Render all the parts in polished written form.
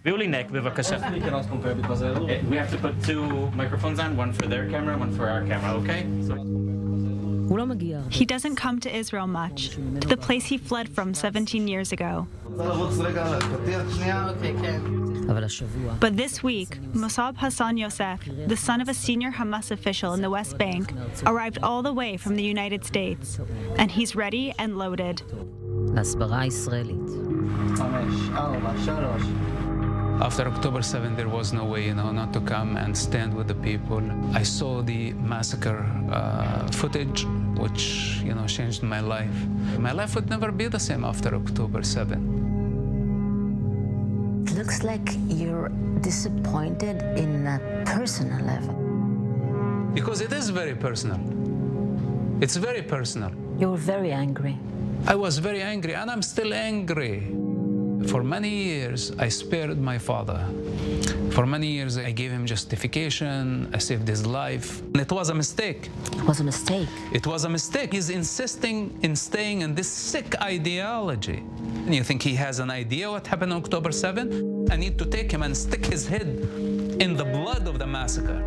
Violinek, bevakasha. We have to put two microphones on, one for their camera, one for our camera, okay? He doesn't come to Israel much, to the place he fled from 17 years ago. But this week, Mosab Hassan Yousef, the son of a senior Hamas official in the West Bank, arrived all the way from the United States, and he's ready and loaded. After October 7, there was no way, not to come and stand with the people. I saw the massacre footage, which, changed my life. My life would never be the same after October 7. It looks like you're disappointed in a personal level. Because it is very personal. It's very personal. You were very angry. I was very angry, and I'm still angry. For many years, I spared my father. For many years, I gave him justification. I saved his life. And it was a mistake. It was a mistake. It was a mistake. He's insisting in staying in this sick ideology. And you think he has an idea what happened on October 7? I need to take him and stick his head in the blood of the massacre.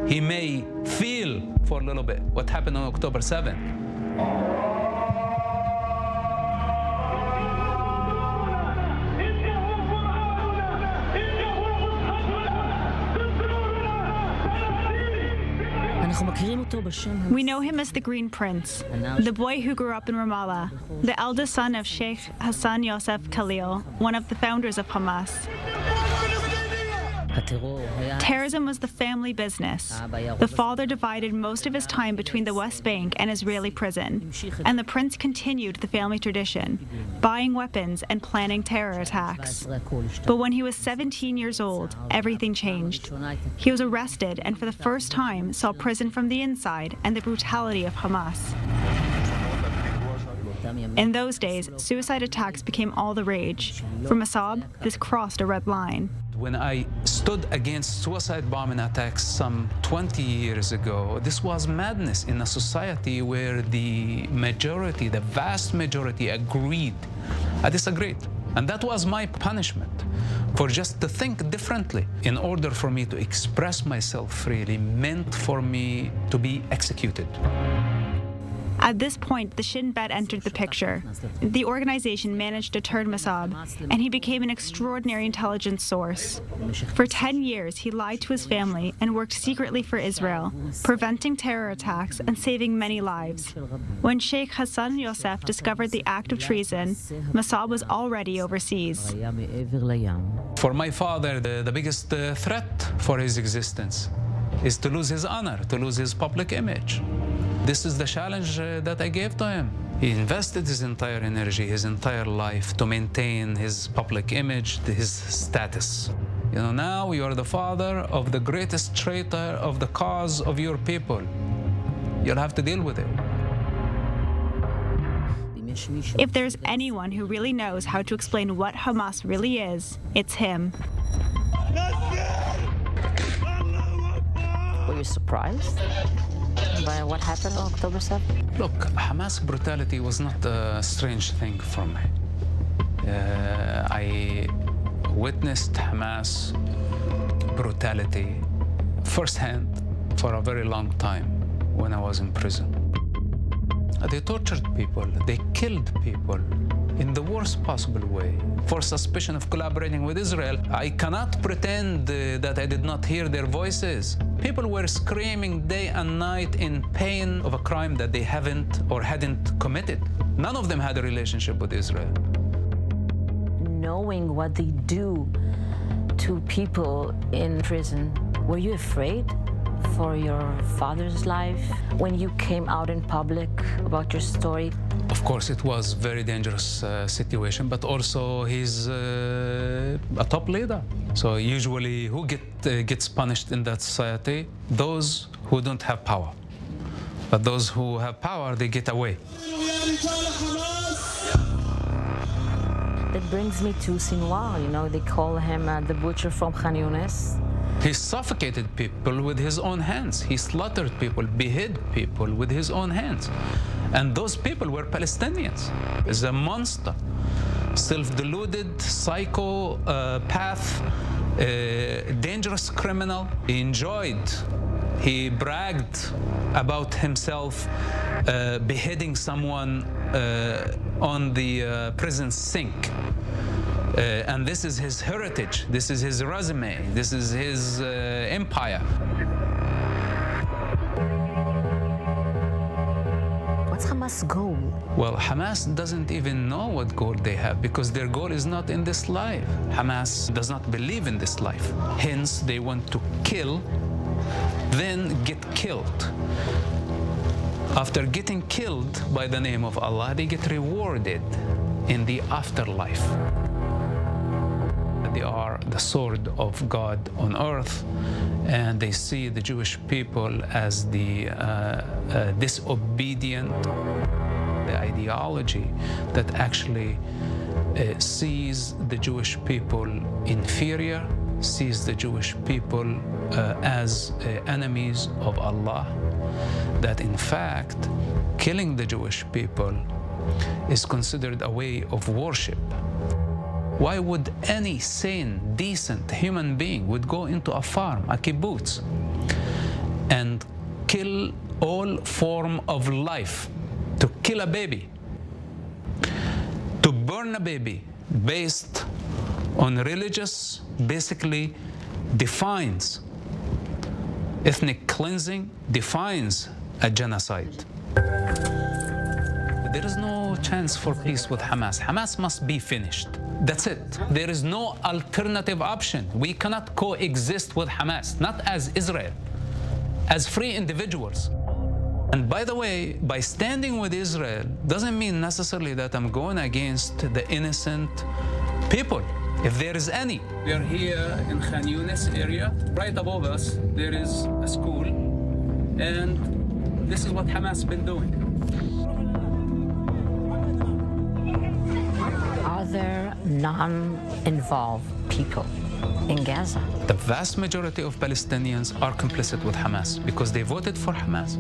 He may feel for a little bit what happened on October 7. We know him as the Green Prince, the boy who grew up in Ramallah, the eldest son of Sheikh Hassan Yousef Khalil, one of the founders of Hamas. Terrorism was the family business. The father divided most of his time between the West Bank and Israeli prison, and the prince continued the family tradition, buying weapons and planning terror attacks. But when he was 17 years old, everything changed. He was arrested and for the first time saw prison from the inside and the brutality of Hamas. In those days, suicide attacks became all the rage. For Mosab, this crossed a red line. When I stood against suicide bombing attacks some 20 years ago, this was madness in a society where the majority, the vast majority, agreed. I disagreed. And that was my punishment, for just to think differently. In order for me to express myself freely meant for me to be executed. At this point, the Shin Bet entered the picture. The organization managed to turn Mosab, and he became an extraordinary intelligence source. For 10 years, he lied to his family and worked secretly for Israel, preventing terror attacks and saving many lives. When Sheikh Hassan Yousef discovered the act of treason, Mosab was already overseas. For my father, the biggest threat for his existence is to lose his honor, to lose his public image. This is the challenge that I gave to him. He invested his entire energy, his entire life to maintain his public image, his status. Now you are the father of the greatest traitor of the cause of your people. You'll have to deal with it. If there's anyone who really knows how to explain what Hamas really is, it's him. Were you surprised by what happened on October 7? Look, Hamas brutality was not a strange thing for me. I witnessed Hamas brutality firsthand for a very long time when I was in prison. They tortured people, they killed people in the worst possible way. For suspicion of collaborating with Israel, I cannot pretend that I did not hear their voices. People were screaming day and night in pain of a crime that they haven't or hadn't committed. None of them had a relationship with Israel. Knowing what they do to people in prison, were you afraid for your father's life when you came out in public about your story? Of course, it was a very dangerous situation, but also he's a top leader. So usually who gets punished in that society? Those who don't have power. But those who have power, they get away. That brings me to Sinwar. They call him the butcher from Khan Yunis. He suffocated people with his own hands. He slaughtered people, beheaded people with his own hands. And those people were Palestinians. He's a monster, self-deluded, psychopath, dangerous criminal. He bragged about himself beheading someone on the prison sink. And this is his heritage, this is his resume, this is his empire. What's Hamas' goal? Well, Hamas doesn't even know what goal they have because their goal is not in this life. Hamas does not believe in this life. Hence, they want to kill, then get killed. After getting killed by the name of Allah, they get rewarded in the afterlife. They are the sword of God on earth, and they see the Jewish people as the disobedient, the ideology that actually sees the Jewish people inferior, sees the Jewish people as enemies of Allah, that in fact killing the Jewish people is considered a way of worship. Why would any sane, decent human being would go into a farm, a kibbutz, and kill all form of life, to kill a baby, to burn a baby based on religious, basically defines ethnic cleansing, defines a genocide. There is no chance for peace with Hamas. Hamas must be finished. That's it. There is no alternative option. We cannot coexist with Hamas, not as Israel, as free individuals. And by the way, by standing with Israel doesn't mean necessarily that I'm going against the innocent people, if there is any. We are here in Khan Yunis area. Right above us, there is a school, and this is what Hamas has been doing. Are there non-involved people in Gaza? The vast majority of Palestinians are complicit with Hamas because they voted for Hamas.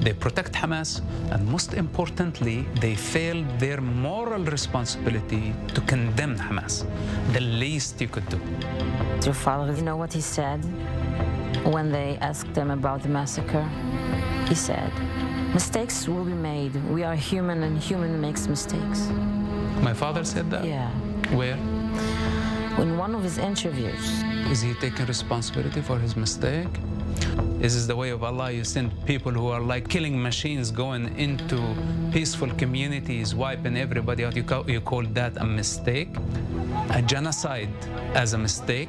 They protect Hamas, and most importantly, they failed their moral responsibility to condemn Hamas. The least you could do. Your father, you know what he said when they asked him about the massacre? He said, mistakes will be made. We are human, and human makes mistakes. My father said that? Yeah. Where? In one of his interviews. Is he taking responsibility for his mistake? Is this the way of Allah? You send people who are like killing machines going into peaceful communities, wiping everybody out. You call that a mistake? A genocide as a mistake?